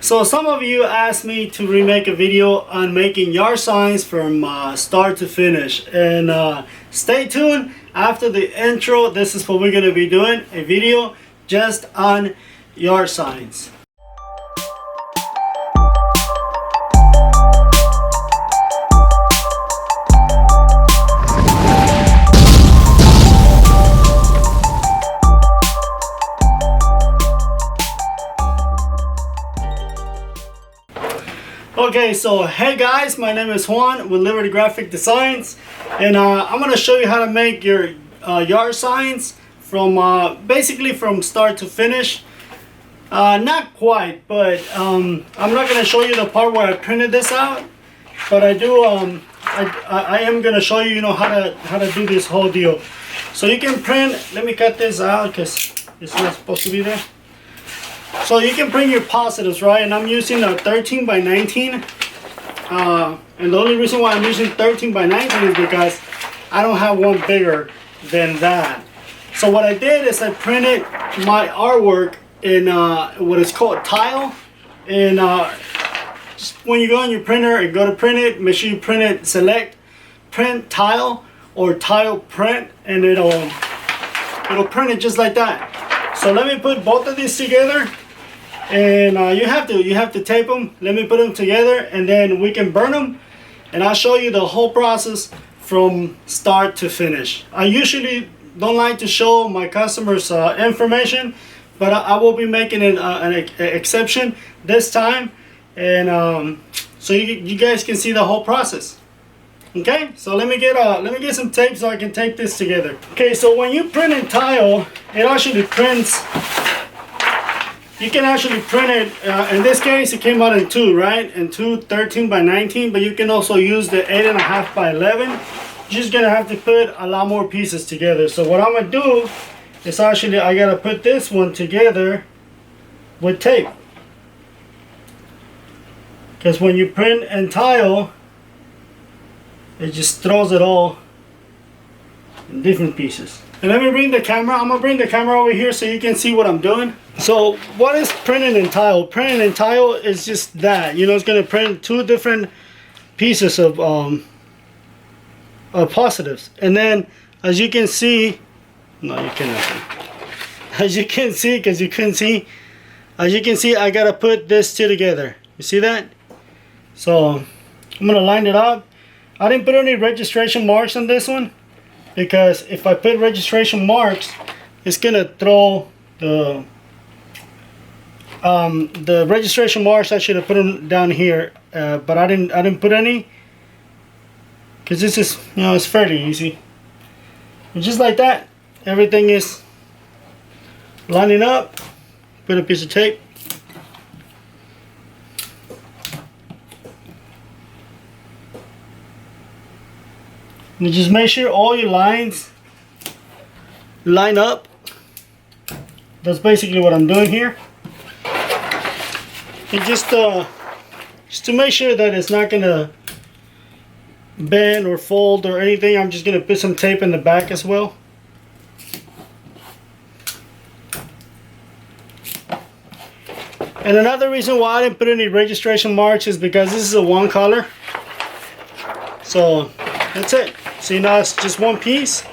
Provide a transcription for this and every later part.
So some of you asked me to remake a video on making yard signs from start to finish, and stay tuned. After the intro, this is what we're going to be doing, a video just on yard signs. Okay, so hey guys, my name is Juan with Liberty Graphic Designs, and I'm going to show you how to make your yard signs from basically from start to finish. Not quite, but I'm not going to show you the part where I printed this out, but I do. I am going to show you, how to do this whole deal. So you can print. Let me cut this out because it's not supposed to be there. So you can print your positives, right? And I'm using a 13 by 19. And the only reason why I'm using 13 by 19 is because I don't have one bigger than that. So what I did is I printed my artwork in what is called tile. And just when you go on your printer and go to print it, make sure you print it, select print tile or tile print, and it'll print it just like that. So let me put both of these together. And you have to tape them. Let me put them together, and then we can burn them, and I'll show you the whole process from start to finish. I usually don't like to show my customers information, but I will be making an exception this time, and so you guys can see the whole process. Okay, so let me get some tape so I can tape this together. Okay, so when you print in tile, it actually prints. You can actually print it, in this case it came out in two, right? In two 13 by 19, but you can also use the 8.5 by 11. You're just gonna have to put a lot more pieces together. So what I'm gonna do is actually, I gotta put this one together with tape. Because when you print in tile, it just throws it all in different pieces. And let me bring the camera. I'm gonna bring the camera over here so you can see what I'm doing. So what is printing in tile? Printing in tile is just that. It's gonna print two different pieces of positives. And then, as you can see, no, you cannot see. As you can see, because you couldn't see. As you can see, I gotta put this two together. You see that? So I'm gonna line it up. I didn't put any registration marks on this one, because if I put registration marks, it's gonna throw the registration marks. I should have put them down here, but I didn't put any, because this is, it's fairly easy. And just like that, everything is lining up. Put a piece of tape. And just make sure all your lines line up. That's basically what I'm doing here. And just to make sure that it's not gonna bend or fold or anything, I'm just gonna put some tape in the back as well. And another reason why I didn't put any registration marks is because this is a one color. So that's it. See, now it's just one piece,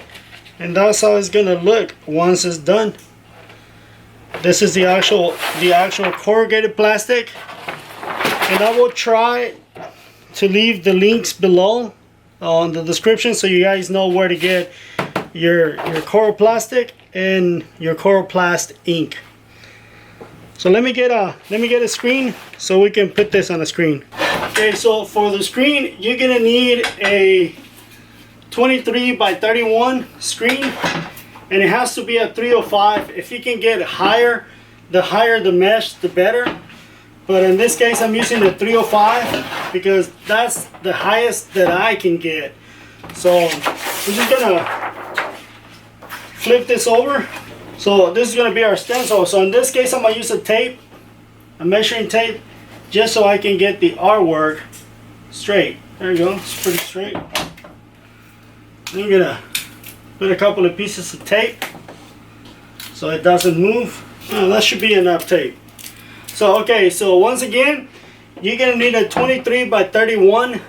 and that's how it's gonna look once it's done. This is the actual corrugated plastic, and I will try to leave the links below on the description so you guys know where to get your Coroplastic and your Coroplast ink. So let me get a screen so we can put this on a screen. Okay, so for the screen, you're gonna need a 23 by 31 screen, and it has to be a 305. If you can get higher the mesh, the better. But in this case, I'm using the 305 because that's the highest that I can get. So we're just gonna flip this over. So this is gonna be our stencil. So in this case, I'm gonna use a measuring tape, just so I can get the artwork straight. There you go, it's pretty straight. I'm gonna put a couple of pieces of tape so it doesn't move. That should be enough tape. So okay, so once again, you're gonna need a 23 by 31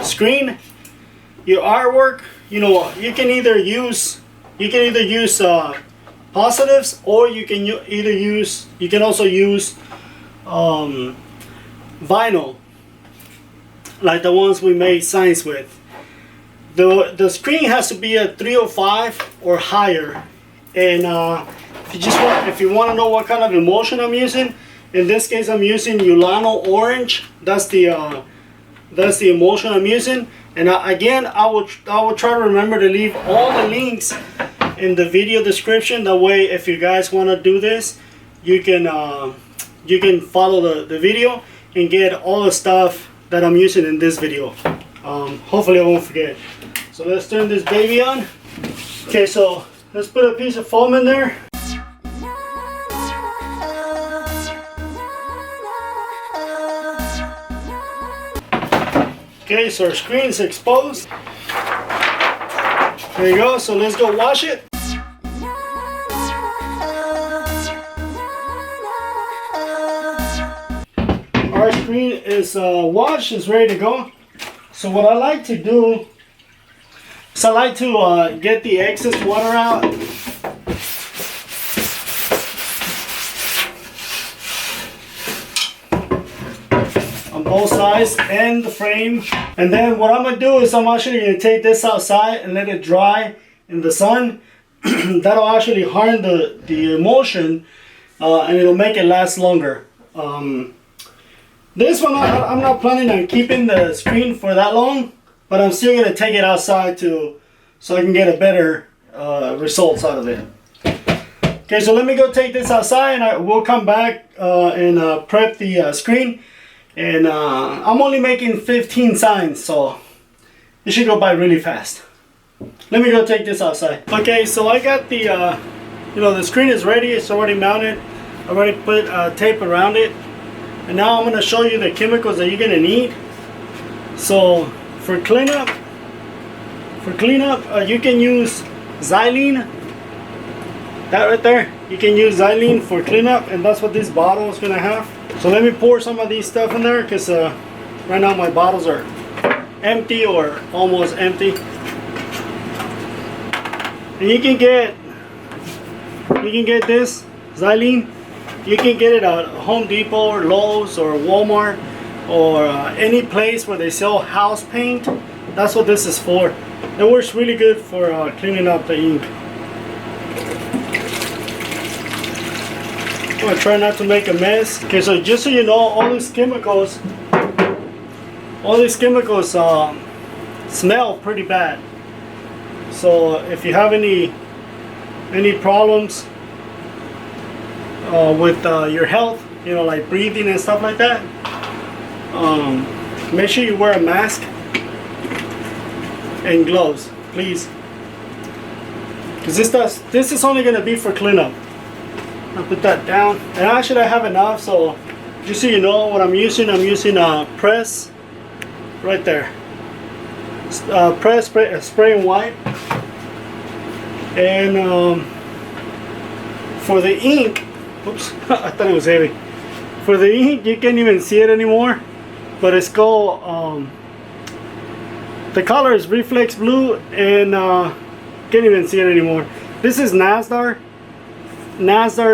screen. Your artwork, you know, you can either use positives, or you can also use vinyl, like the ones we made signs with. The screen has to be a 305 or higher, and if you want to know what kind of emulsion I'm using, in this case I'm using ULANO orange. That's the emulsion I'm using. And again, I will try to remember to leave all the links in the video description. That way, if you guys want to do this, you can follow the video and get all the stuff that I'm using in this video. Hopefully I won't forget. So let's turn this baby on. Okay, so let's put a piece of foam in there. Okay, so our screen is exposed. There you go, so let's go wash it. Our screen is washed, it's ready to go. So what I like to do is I like to get the excess water out. Both sides and the frame. And then what I'm gonna do is I'm actually gonna take this outside and let it dry in the sun. That'll actually harden the emulsion, and it'll make it last longer. This one I'm not planning on keeping the screen for that long, but I'm still gonna take it outside so I can get a better results out of it. Okay, so let me go take this outside, and I will come back and prep the screen. And I'm only making 15 signs, so it should go by really fast. Let me go take this outside. Okay, so I got the the screen is ready. It's already mounted. I already put tape around it, and now I'm going to show you the chemicals that you're going to need. So for cleanup, you can use XYLENE. That right there, you can use XYLENE for cleanup, and that's what this bottle is going to have. So let me pour some of these stuff in there, because right now my bottles are empty or almost empty. And you can get this XYLENE. You can get it at Home Depot or Lowe's or Walmart or any place where they sell house paint. That's what this is for. It works really good for cleaning up the ink. I'm gonna try not to make a mess. Okay, so just so you know, all these chemicals smell pretty bad. So if you have any problems with your health, you know, like breathing and stuff like that, make sure you wear a mask and gloves, please, because this is only gonna be for cleanup. I'll put that down, and actually I have enough. So just so you know what I'm using press right there. Press, spray and wipe. And for the ink, oops, I thought it was heavy. For the ink, you can't even see it anymore, but it's called the color is Reflex Blue, and can't even see it anymore. This is Nasdar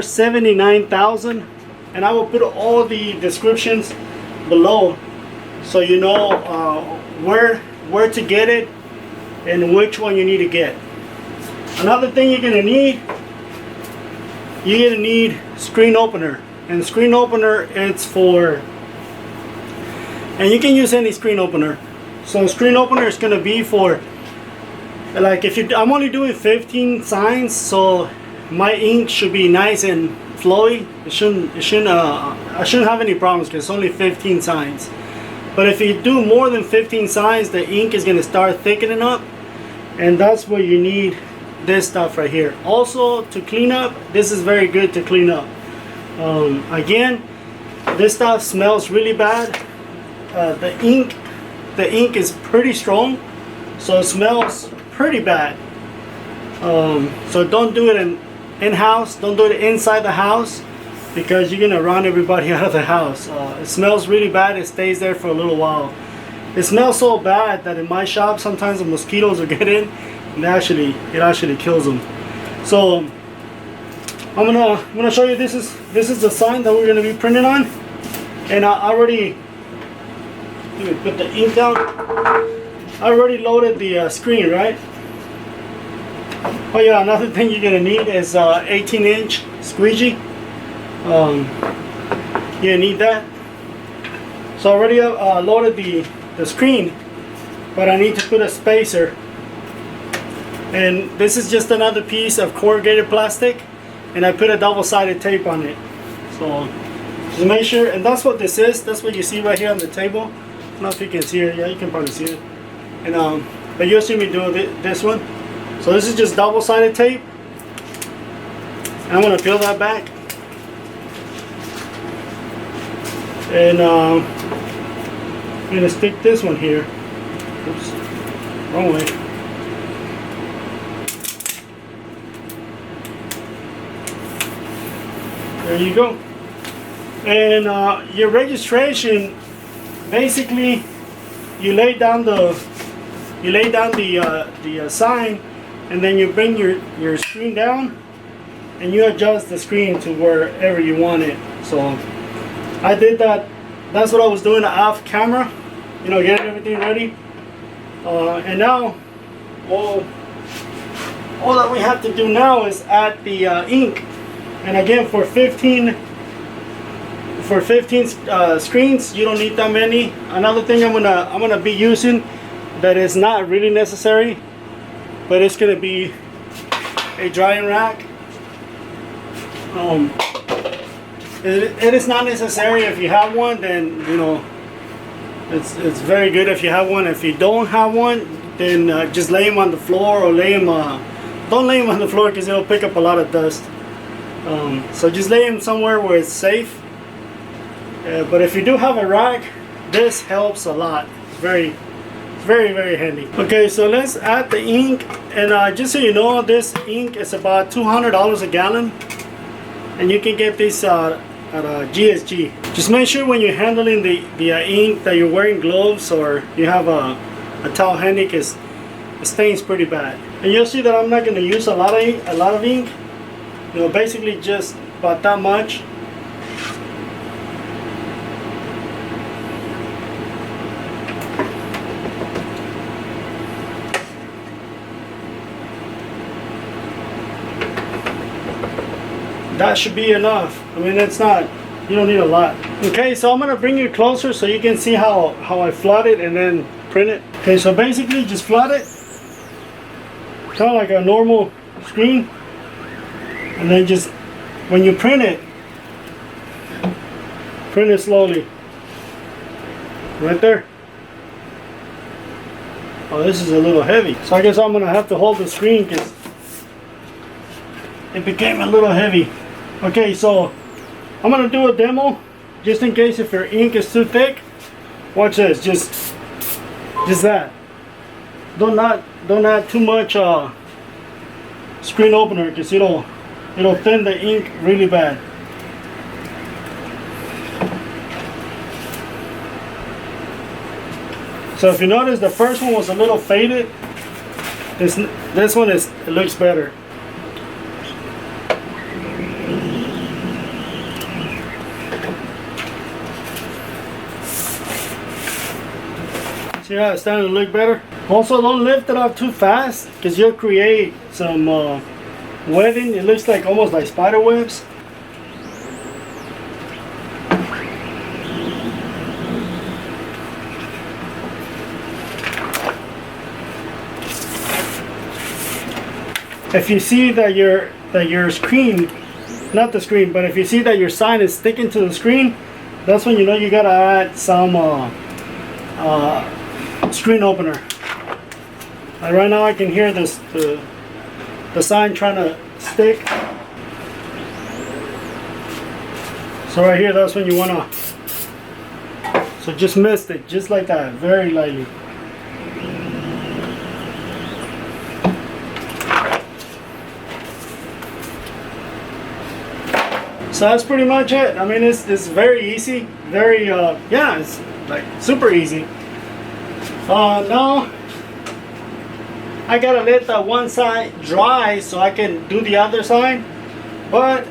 79,000, and I will put all the descriptions below, so you know where to get it and which one you need to get. Another thing you're gonna need screen opener, and screen opener, it's for, and you can use any screen opener. So screen opener is gonna be for, like, I'm only doing 15 signs, so my ink should be nice and flowy. I shouldn't have any problems, because it's only 15 signs. But if you do more than 15 signs, the ink is gonna start thickening up, and that's where you need this stuff right here. Also, to clean up, this is very good to clean up. Again, this stuff smells really bad. The ink is pretty strong, so it smells pretty bad. So don't do it in-house. Don't do it inside the house. because you're gonna run everybody out of the house. It smells really bad. It stays there for a little while. It smells so bad that in my shop sometimes the mosquitoes will get in and it actually kills them. So I'm gonna show you, this is the sign that we're gonna be printing on. And I already, let me put the ink down. I already loaded the screen, right? Oh yeah, another thing you're gonna need is 18-inch squeegee. You're gonna need that. So I already loaded the screen, but I need to put a spacer. And this is just another piece of corrugated plastic, and I put a double-sided tape on it. So just make sure, and that's what this is. That's what you see right here on the table. I don't know if you can see it. Yeah, you can probably see it. And but you'll see me do this one. So this is just double-sided tape. And I'm gonna peel that back. And I'm gonna stick this one here. Oops, wrong way. There you go. And your registration, basically, you lay down the sign, and then you bring your screen down, and you adjust the screen to wherever you want it. So I did that. That's what I was doing off camera, you know, getting everything ready. And now all that we have to do now is add the ink. And again, for 15 screens, you don't need that many. Another thing I'm gonna be using that is not really necessary, but it's gonna be a drying rack. It is not necessary. If you have one, then you know it's very good if you have one. If you don't have one, then just lay them on the floor, or don't lay them on the floor because it'll pick up a lot of dust. So just lay them somewhere where it's safe. But if you do have a rack, this helps a lot. It's very handy. Okay, so let's add the ink. And just so you know, this ink is about $200 a gallon, and you can get this at GSG. Just make sure when you're handling the ink that you're wearing gloves, or you have a towel handy, because it stains pretty bad. And you'll see that I'm not going to use a lot of ink. You know, basically just about that much. That should be enough. I mean, it's not, you don't need a lot. Okay, so I'm gonna bring you closer so you can see how I flood it and then print it. Okay, so basically just flood it, kind of like a normal screen. And then just, when you print it slowly. Right there. Oh, this is a little heavy. So I guess I'm gonna have to hold the screen because it became a little heavy. Okay, so I'm gonna do a demo just in case if your ink is too thick. Watch this, just that. Don't add too much screen opener, because it'll thin the ink really bad. So if you notice, the first one was a little faded. This one it looks better. See how it's starting to look better? Also, don't lift it up too fast, because you'll create some webbing. It looks like almost like spider webs. If you see that your screen, not the screen, but if you see that your sign is sticking to the screen, that's when you know you gotta add some screen opener. Like right now I can hear the sign trying to stick. So right here, that's when you wanna, so just mist it, just like that, very lightly. So that's pretty much it. I mean, it's very easy, very yeah, it's like super easy. Now I gotta let that one side dry so I can do the other side, but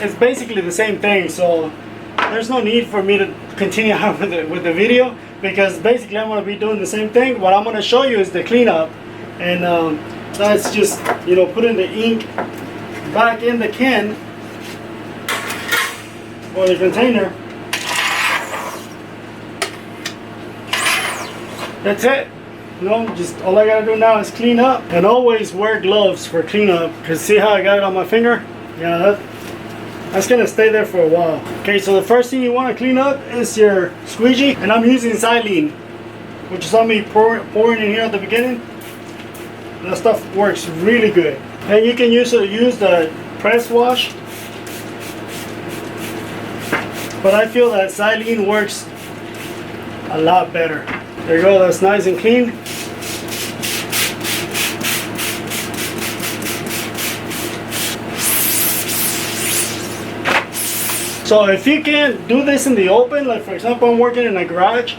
it's basically the same thing, so there's no need for me to continue on with the video, because basically I'm going to be doing the same thing. What I'm going to show you is the cleanup, and that's just, you know, putting the ink back in the can or the container. That's it. You know, just all I gotta do now is clean up, and always wear gloves for cleanup, because see how I got it on my finger? Yeah, that's gonna stay there for a while. Okay, so the first thing you want to clean up is your squeegee, and I'm using XYLENE, which is on me pouring in here at the beginning. That stuff works really good, and you can use the press wash, but I feel that XYLENE works a lot better. There you go, that's nice and clean. So if you can't do this in the open, like for example I'm working in a garage,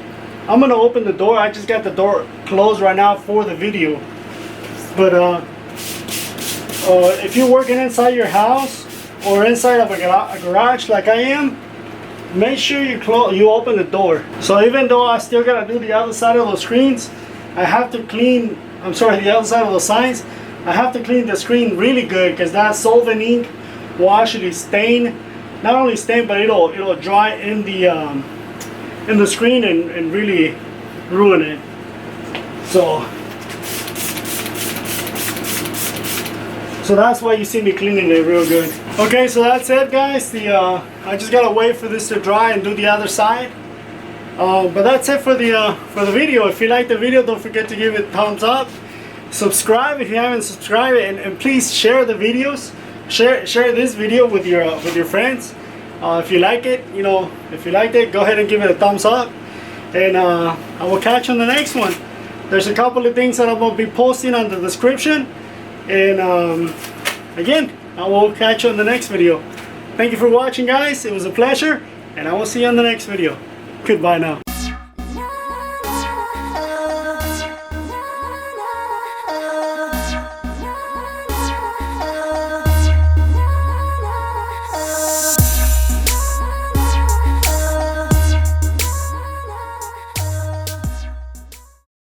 I'm going to open the door. I just got the door closed right now for the video. But if you're working inside your house or inside of a garage like I am, make sure you open the door. So even though I still got to do the other side of those screens, I have to clean, the other side of those signs, I have to clean the screen really good, because that solvent ink will actually stain. Not only stain, but it'll dry in the screen and really ruin it. So that's why you see me cleaning it real good. Okay, so that's it, guys. I just gotta wait for this to dry and do the other side. But that's it for the video. If you like the video, don't forget to give it a thumbs up. Subscribe if you haven't subscribed, and please share the videos. Share this video with your friends. If you like it, go ahead and give it a thumbs up, and I will catch you on the next one. There's a couple of things that I'm going to be posting on the description, and again, I will catch you on the next video. Thank you for watching, guys. It was a pleasure, and I will see you on the next video. Goodbye now.